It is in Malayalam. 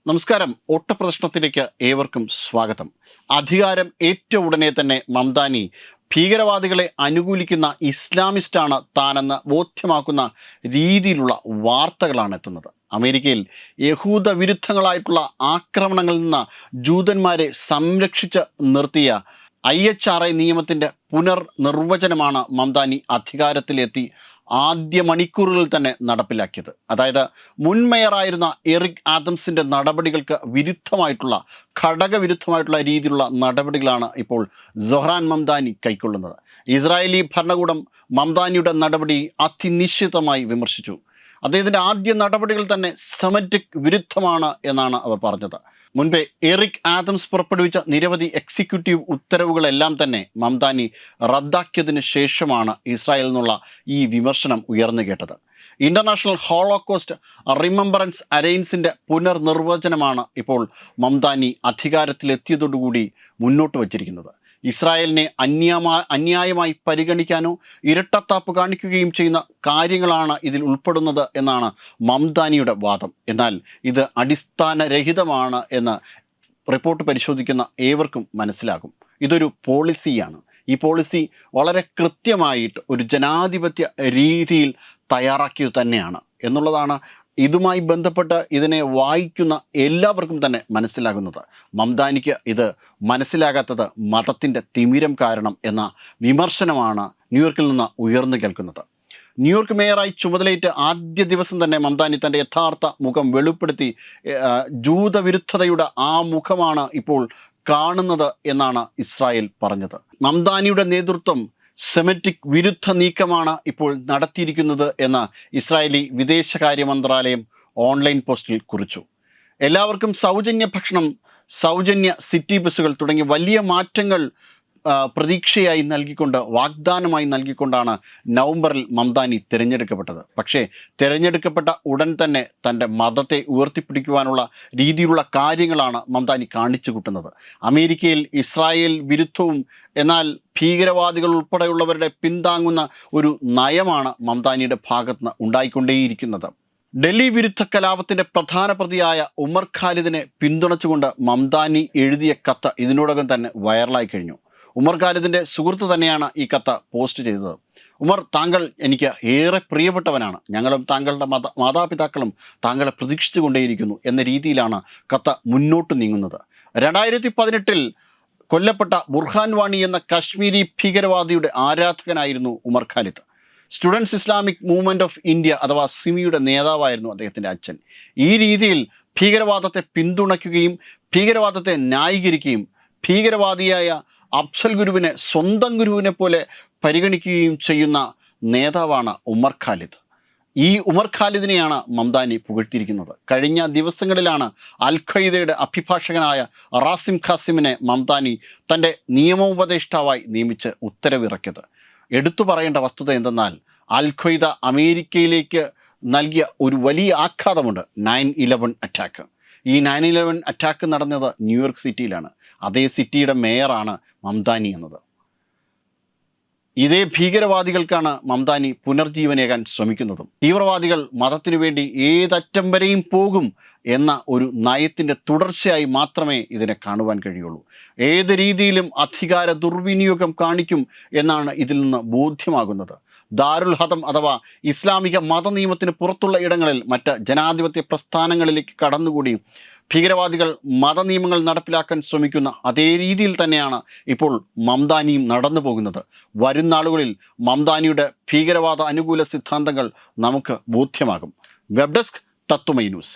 നമസ്കാരം. ഓട്ടപ്രദർശനത്തിലേക്ക് ഏവർക്കും സ്വാഗതം. അധികാരം ഏറ്റ ഉടനെ തന്നെ മംദാനി ഭീകരവാദികളെ അനുകൂലിക്കുന്ന ഇസ്ലാമിസ്റ്റാണ് താനെന്ന് ബോധ്യമാക്കുന്ന രീതിയിലുള്ള വാർത്തകളാണ് എത്തുന്നത്. അമേരിക്കയിൽ യഹൂദ വിരുദ്ധങ്ങളായിട്ടുള്ള ആക്രമണങ്ങളിൽ നിന്ന് ജൂതന്മാരെ സംരക്ഷിച്ച് നിർത്തിയ IHRA നിയമത്തിൻ്റെ പുനർനിർവചനമാണ് മംദാനി അധികാരത്തിലെത്തി ആദ്യ മണിക്കൂറുകളിൽ തന്നെ നടപ്പിലാക്കിയത്. അതായത് മുൻ മേയറായിരുന്ന എറിക് ആദംസിൻ്റെ നടപടികൾക്ക് വിരുദ്ധമായിട്ടുള്ള ഘടകവിരുദ്ധമായിട്ടുള്ള രീതിയിലുള്ള നടപടികളാണ് ഇപ്പോൾ സൊഹ്റാൻ മംദാനി കൈക്കൊള്ളുന്നത്. ഇസ്രായേലി ഭരണകൂടം മംദാനിയുടെ നടപടി അതിനിശ്ചിതമായി വിമർശിച്ചു. അദ്ദേഹത്തിൻ്റെ ആദ്യ നടപടികൾ തന്നെ സെമറ്റിക് വിരുദ്ധമാണ് എന്നാണ് അവർ പറഞ്ഞത്. മുൻപേ എറിക് ആദംസ് പുറപ്പെടുവിച്ച നിരവധി എക്സിക്യൂട്ടീവ് ഉത്തരവുകളെല്ലാം തന്നെ മംദാനി റദ്ദാക്കിയതിന് ശേഷമാണ് ഇസ്രായേലിൽ നിന്നുള്ള ഈ വിമർശനം ഉയർന്നു കേട്ടത്. ഇൻ്റർനാഷണൽ ഹോളോകോസ്റ്റ് റിമംബറൻസ് അലയൻസിൻ്റെ പുനർനിർവചനമാണ് ഇപ്പോൾ മംദാനി അധികാരത്തിലെത്തിയതോടുകൂടി മുന്നോട്ട് വച്ചിരിക്കുന്നത്. ഇസ്രായേലിനെ അന്യായമായി പരിഗണിക്കാനോ ഇരട്ടത്താപ്പ് കാണിക്കുകയും ചെയ്യുന്ന കാര്യങ്ങളാണ് ഇതിൽ ഉൾപ്പെടുന്നത് എന്നാണ് മംദാനിയുടെ വാദം. എന്നാൽ ഇത് അടിസ്ഥാനരഹിതമാണ് എന്ന് റിപ്പോർട്ട് പരിശോധിക്കുന്ന ഏവർക്കും മനസ്സിലാകും. ഇതൊരു പോളിസിയാണ്. ഈ പോളിസി വളരെ കൃത്യമായിട്ട് ഒരു ജനാധിപത്യ രീതിയിൽ തയ്യാറാക്കിയത് തന്നെയാണ് എന്നുള്ളതാണ് ഇതുമായി ബന്ധപ്പെട്ട് ഇതിനെ വായിക്കുന്ന എല്ലാവർക്കും തന്നെ മനസ്സിലാകുന്നത്. മംദാനിക്ക് ഇത് മനസ്സിലാകാത്തത് മതത്തിൻ്റെ തിമിരം കാരണം എന്ന വിമർശനമാണ് ന്യൂയോർക്കിൽ നിന്ന് ഉയർന്നു കേൾക്കുന്നത്. ന്യൂയോർക്ക് മേയറായി ചുമതലയേറ്റ് ആദ്യ ദിവസം തന്നെ മംദാനി തൻ്റെ യഥാർത്ഥ മുഖം വെളിപ്പെടുത്തി. ജൂതവിരുദ്ധതയുടെ ആ മുഖമാണ് ഇപ്പോൾ കാണുന്നത് എന്നാണ് ഇസ്രായേൽ പറഞ്ഞത്. മംദാനിയുടെ നേതൃത്വം സെമറ്റിക് വിരുദ്ധ നീക്കമാണ് ഇപ്പോൾ നടത്തിയിരിക്കുന്നത് എന്ന് ഇസ്രായേലി വിദേശകാര്യ മന്ത്രാലയം ഓൺലൈൻ പോസ്റ്റിൽ കുറിച്ചു. എല്ലാവർക്കും സൗജന്യ ഭക്ഷണം, സൗജന്യ സിറ്റി ബസ്സുകൾ തുടങ്ങിയ വലിയ മാറ്റങ്ങൾ പ്രതീക്ഷയായി നൽകിക്കൊണ്ട്, വാഗ്ദാനമായി നൽകിക്കൊണ്ടാണ് നവംബറിൽ മംദാനി തിരഞ്ഞെടുക്കപ്പെട്ടത്. പക്ഷേ തിരഞ്ഞെടുക്കപ്പെട്ട ഉടൻ തന്നെ തൻ്റെ മതത്തെ ഉയർത്തിപ്പിടിക്കുവാനുള്ള രീതിയിലുള്ള കാര്യങ്ങളാണ് മംദാനി കാണിച്ചു കൂട്ടുന്നത്. അമേരിക്കയിൽ ഇസ്രായേൽ വിരുദ്ധവും എന്നാൽ ഭീകരവാദികൾ ഉൾപ്പെടെയുള്ളവരുടെ പിന്താങ്ങുന്ന ഒരു നയമാണ് മംദാനിയുടെ ഭാഗത്തുനിന്ന് ഉണ്ടായിക്കൊണ്ടേയിരിക്കുന്നത്. ഡൽഹി വിരുദ്ധ കലാപത്തിൻ്റെ പ്രധാന പ്രതിയായ ഉമർ ഖാലിദിനെ പിന്തുണച്ചുകൊണ്ട് മംദാനി എഴുതിയ കത്ത് ഇതിനോടകം തന്നെ വൈറലായി കഴിഞ്ഞു. ഉമർ ഖാലിദിൻ്റെ സുഹൃത്ത് തന്നെയാണ് ഈ കത്ത് പോസ്റ്റ് ചെയ്തത്. ഉമർ, താങ്കൾ എനിക്ക് ഏറെ പ്രിയപ്പെട്ടവനാണ്. ഞങ്ങളും താങ്കളുടെ മാതാപിതാക്കളും താങ്കളെ പ്രതീക്ഷിച്ചു കൊണ്ടേയിരിക്കുന്നു എന്ന രീതിയിലാണ് കത്ത് മുന്നോട്ട് നീങ്ങുന്നത്. 2018 കൊല്ലപ്പെട്ട ബുർഹാൻ വാണി എന്ന കാശ്മീരി ഭീകരവാദിയുടെ ആരാധകനായിരുന്നു Umar Khalid. Students Islamic movement of India അഥവാ സിമിയുടെ നേതാവായിരുന്നു അദ്ദേഹത്തിൻ്റെ അച്ഛൻ. ഈ രീതിയിൽ ഭീകരവാദത്തെ പിന്തുണയ്ക്കുകയും ഭീകരവാദത്തെ ന്യായീകരിക്കുകയും ഭീകരവാദിയായ അഫ്സൽ ഗുരുവിനെ സ്വന്തം ഗുരുവിനെ പോലെ പരിഗണിക്കുകയും ചെയ്യുന്ന നേതാവാണ് ഉമർ ഖാലിദ്. ഈ ഉമർ ഖാലിദിനെയാണ് മംദാനി പുകഴ്ത്തിയിരിക്കുന്നത്. കഴിഞ്ഞ ദിവസങ്ങളിലാണ് അൽ ഖ്വയ്ദയുടെ അഭിഭാഷകനായ റാസിം ഖാസിമിനെ മംദാനി തൻ്റെ നിയമോപദേഷ്ടാവായി നിയമിച്ച് ഉത്തരവിറക്കിയത്. എടുത്തു പറയേണ്ട വസ്തുത എന്തെന്നാൽ അൽ ഖ്വയ്ദ അമേരിക്കയിലേക്ക് നൽകിയ ഒരു വലിയ ആഘാതമുണ്ട്. 9/11 അറ്റാക്ക്. ഈ 9/11 അറ്റാക്ക് നടന്നത് ന്യൂയോർക്ക് സിറ്റിയിലാണ്. അതേ സിറ്റിയുടെ മേയറാണ് മംദാനി എന്നത്. ഇതേ ഭീകരവാദികൾക്കാണ് മംദാനി പുനർജീവനേകാൻ ശ്രമിക്കുന്നതും. തീവ്രവാദികൾ മതത്തിനു വേണ്ടി ഏതറ്റം വരെയും പോകും എന്ന ഒരു നയത്തിൻ്റെ തുടർച്ചയായി മാത്രമേ ഇതിനെ കാണുവാൻ കഴിയുള്ളൂ. ഏത് രീതിയിലും അധികാര ദുർവിനിയോഗം കാണിക്കും എന്നാണ് ഇതിൽ നിന്ന് ബോധ്യമാകുന്നത്. ദാരുൽ ഹദം അഥവാ ഇസ്ലാമിക മതനിയമത്തിന് പുറത്തുള്ള ഇടങ്ങളിൽ മറ്റ് ജനാധിപത്യ പ്രസ്ഥാനങ്ങളിലേക്ക് കടന്നുകൂടി ഭീകരവാദികൾ മതനിയമങ്ങൾ നടപ്പിലാക്കാൻ ശ്രമിക്കുന്ന അതേ രീതിയിൽ തന്നെയാണ് ഇപ്പോൾ മംദാനിയും നടന്നു പോകുന്നത്. വരും നാളുകളിൽ മംദാനിയുടെ ഭീകരവാദ അനുകൂല സിദ്ധാന്തങ്ങൾ നമുക്ക് ബോധ്യമാകും. വെബ് ഡെസ്ക് തത്വമൈ ന്യൂസ്.